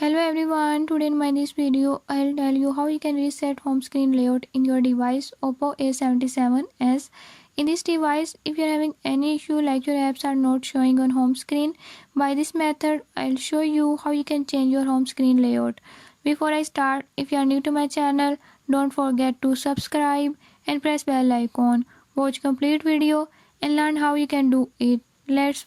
Hello everyone, today in this video I'll tell you how you can reset home screen layout in your device Oppo A77s. In this device, if you're having any issue like your apps are not showing on home screen, by this method I'll show you how you can change your home screen layout. Before I start, if you are new to my channel, don't forget to subscribe and press bell icon. Watch complete video and learn how you can do it. Let's